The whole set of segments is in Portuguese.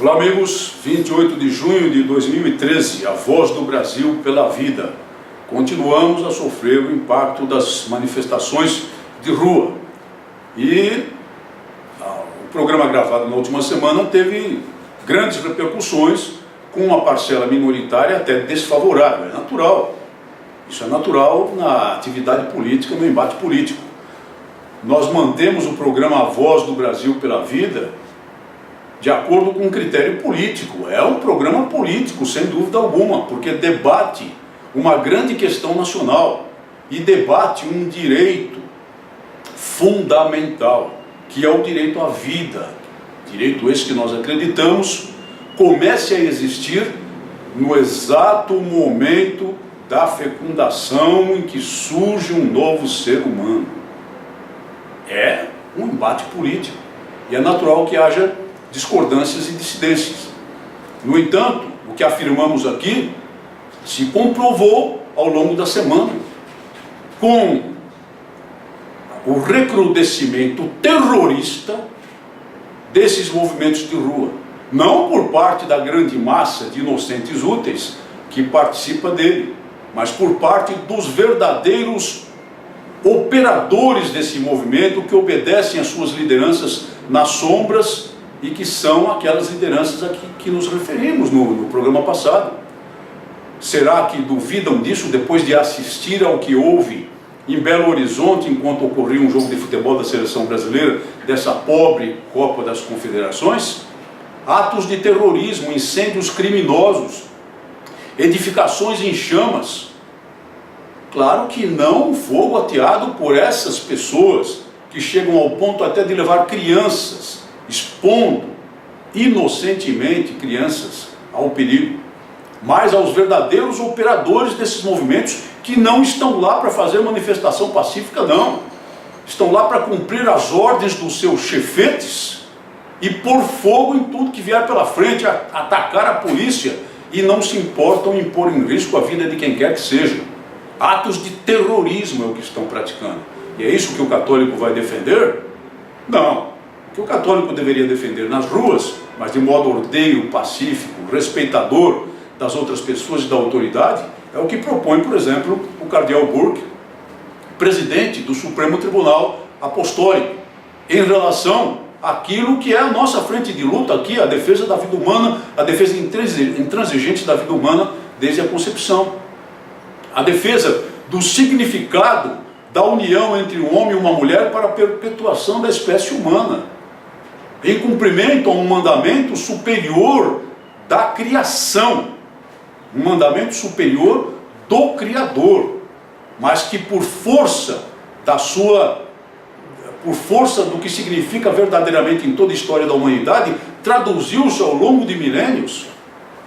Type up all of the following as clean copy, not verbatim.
Olá amigos, 28 de junho de 2013, a voz do Brasil pela vida. Continuamos a sofrer o impacto das manifestações de rua. E o programa gravado na última semana teve grandes repercussões, com uma parcela minoritária até desfavorável. É natural. Isso é natural na atividade política, no embate político. Nós mantemos o programa A Voz do Brasil pela Vida de acordo com um critério político. É um programa político, sem dúvida alguma, porque debate uma grande questão nacional e debate um direito fundamental, que é o direito à vida. Direito esse que nós acreditamos comece a existir no exato momento da fecundação em que surge um novo ser humano. É um embate político e é natural que haja discordâncias e dissidências. No entanto, o que afirmamos aqui se comprovou ao longo da semana, com o recrudescimento terrorista desses movimentos de rua, não por parte da grande massa de inocentes úteis que participa dele, mas por parte dos verdadeiros operadores desse movimento, que obedecem às suas lideranças nas sombras e que são aquelas lideranças a que nos referimos no programa passado. Será que duvidam disso depois de assistir ao que houve em Belo Horizonte enquanto ocorria um jogo de futebol da seleção brasileira, dessa pobre Copa das Confederações? Atos de terrorismo, incêndios criminosos, edificações em chamas. Claro que não fogo ateado por essas pessoas que chegam ao ponto até de levar crianças, expondo inocentemente crianças ao perigo, mas aos verdadeiros operadores desses movimentos, que não estão lá para fazer manifestação pacífica, não. Estão lá para cumprir as ordens dos seus chefetes e pôr fogo em tudo que vier pela frente, atacar a polícia, e não se importam em pôr em risco a vida de quem quer que seja. Atos de terrorismo é o que estão praticando. E é isso que o católico vai defender? Não. O que o católico deveria defender nas ruas, mas de modo ordeiro, pacífico, respeitador das outras pessoas e da autoridade, é o que propõe, por exemplo, o cardeal Burke, presidente do Supremo Tribunal Apostólico, em relação àquilo que é a nossa frente de luta aqui, a defesa da vida humana, a defesa intransigente da vida humana desde a concepção, a defesa do significado da união entre um homem e uma mulher para a perpetuação da espécie humana, em cumprimento a um mandamento superior da criação, um mandamento superior do Criador, mas que por força do que significa verdadeiramente em toda a história da humanidade, traduziu-se ao longo de milênios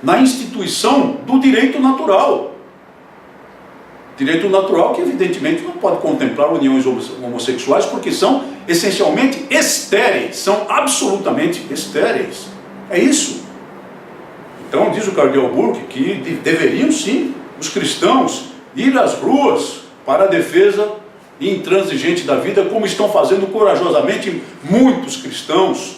na instituição do direito natural. Direito natural que evidentemente não pode contemplar uniões homossexuais, porque são essencialmente estéreis, são absolutamente estéreis. É isso. Então diz o cardeal Burke que deveriam sim os cristãos ir às ruas para a defesa intransigente da vida, como estão fazendo corajosamente muitos cristãos,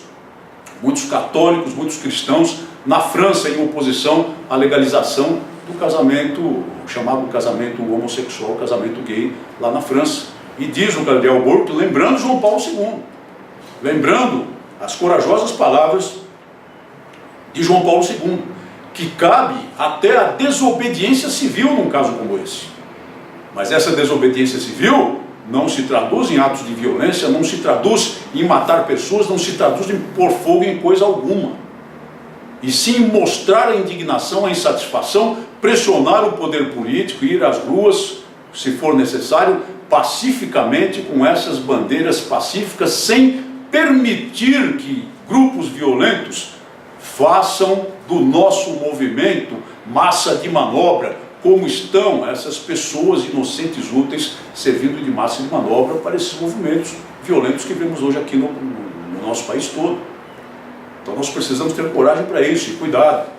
muitos católicos, muitos cristãos na França, em oposição à legalização do casamento, o chamado casamento homossexual, casamento gay, lá na França. E diz o cardeal Burke, lembrando João Paulo II, lembrando as corajosas palavras de João Paulo II, que cabe até a desobediência civil num caso como esse. Mas essa desobediência civil não se traduz em atos de violência, não se traduz em matar pessoas, não se traduz em pôr fogo em coisa alguma. E sim mostrar a indignação, a insatisfação, pressionar o poder político, ir às ruas, se for necessário, pacificamente, com essas bandeiras pacíficas, sem permitir que grupos violentos façam do nosso movimento massa de manobra, como estão essas pessoas inocentes úteis servindo de massa de manobra para esses movimentos violentos que vemos hoje aqui no nosso país todo. Então nós precisamos ter coragem para isso e cuidado.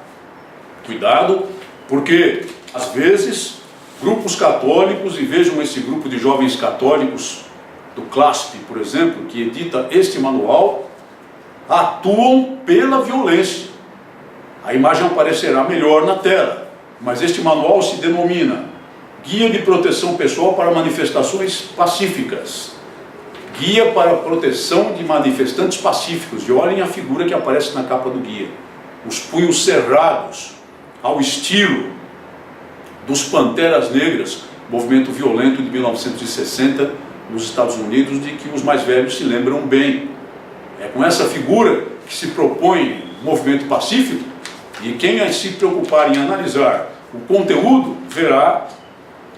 Cuidado, porque às vezes grupos católicos, e vejam esse grupo de jovens católicos do CLASP, por exemplo, que edita este manual, atuam pela violência. A imagem aparecerá melhor na tela, mas este manual se denomina Guia de Proteção Pessoal para Manifestações Pacíficas. Guia para a proteção de manifestantes pacíficos. E olhem a figura que aparece na capa do guia. Os punhos cerrados, ao estilo dos Panteras Negras, movimento violento de 1960 nos Estados Unidos, de que os mais velhos se lembram bem. É com essa figura que se propõe o movimento pacífico, e quem se preocupar em analisar o conteúdo, verá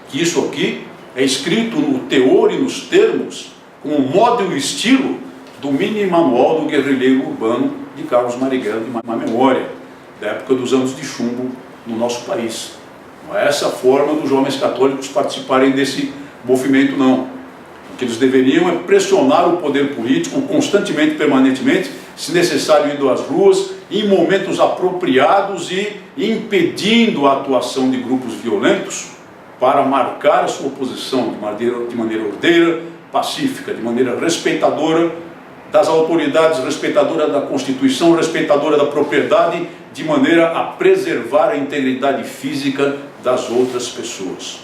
que isso aqui é escrito no teor e nos termos, com o modo e o estilo do mini manual do guerrilheiro urbano de Carlos Marighella, de má memória, da época dos anos de chumbo no nosso país. Não é essa a forma dos jovens católicos participarem desse movimento, não. O que eles deveriam é pressionar o poder político constantemente, permanentemente, se necessário indo às ruas, em momentos apropriados e impedindo a atuação de grupos violentos para marcar a sua posição de maneira ordeira, pacífica, de maneira respeitadora das autoridades, respeitadora da Constituição, respeitadora da propriedade, de maneira a preservar a integridade física das outras pessoas.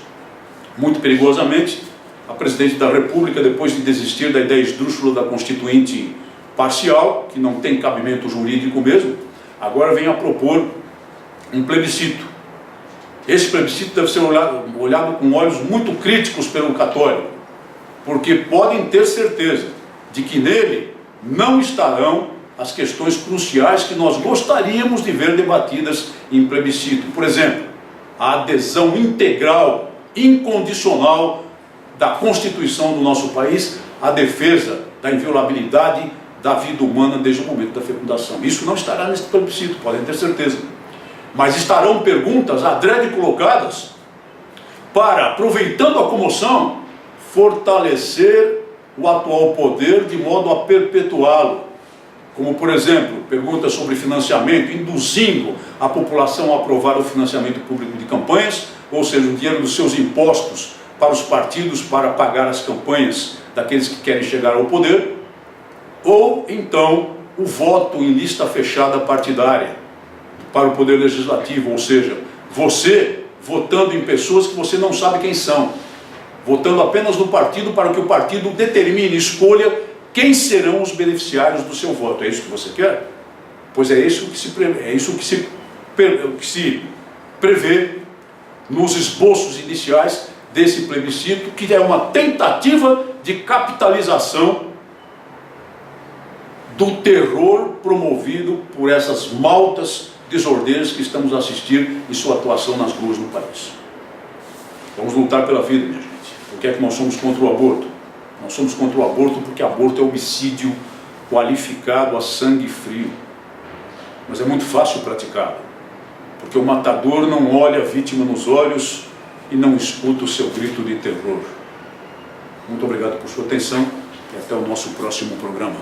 Muito perigosamente, a Presidente da República, depois de desistir da ideia esdrúxula da Constituinte parcial, que não tem cabimento jurídico mesmo, agora vem a propor um plebiscito. Esse plebiscito deve ser olhado com olhos muito críticos pelo católico, porque podem ter certeza de que nele não estarão as questões cruciais que nós gostaríamos de ver debatidas em plebiscito. Por exemplo, a adesão integral, incondicional da Constituição do nosso país à defesa da inviolabilidade da vida humana desde o momento da fecundação. Isso não estará nesse plebiscito, podem ter certeza. Mas estarão perguntas adrede colocadas para, aproveitando a comoção, fortalecer o atual poder de modo a perpetuá-lo. Como, por exemplo, perguntas sobre financiamento, induzindo a população a aprovar o financiamento público de campanhas, ou seja, o dinheiro dos seus impostos para os partidos para pagar as campanhas daqueles que querem chegar ao poder, ou então o voto em lista fechada partidária para o poder legislativo, ou seja, você votando em pessoas que você não sabe quem são, votando apenas no partido para que o partido determine, escolha quem serão os beneficiários do seu voto. É isso que você quer? Pois é isso que se prevê nos esboços iniciais desse plebiscito, que é uma tentativa de capitalização do terror promovido por essas maltas desordeiras que estamos a assistir em sua atuação nas ruas do país. Vamos lutar pela vida, minha gente. Por que é que nós somos contra o aborto? Nós somos contra o aborto porque aborto é homicídio qualificado a sangue frio. Mas é muito fácil praticá-lo, porque o matador não olha a vítima nos olhos e não escuta o seu grito de terror. Muito obrigado por sua atenção e até o nosso próximo programa.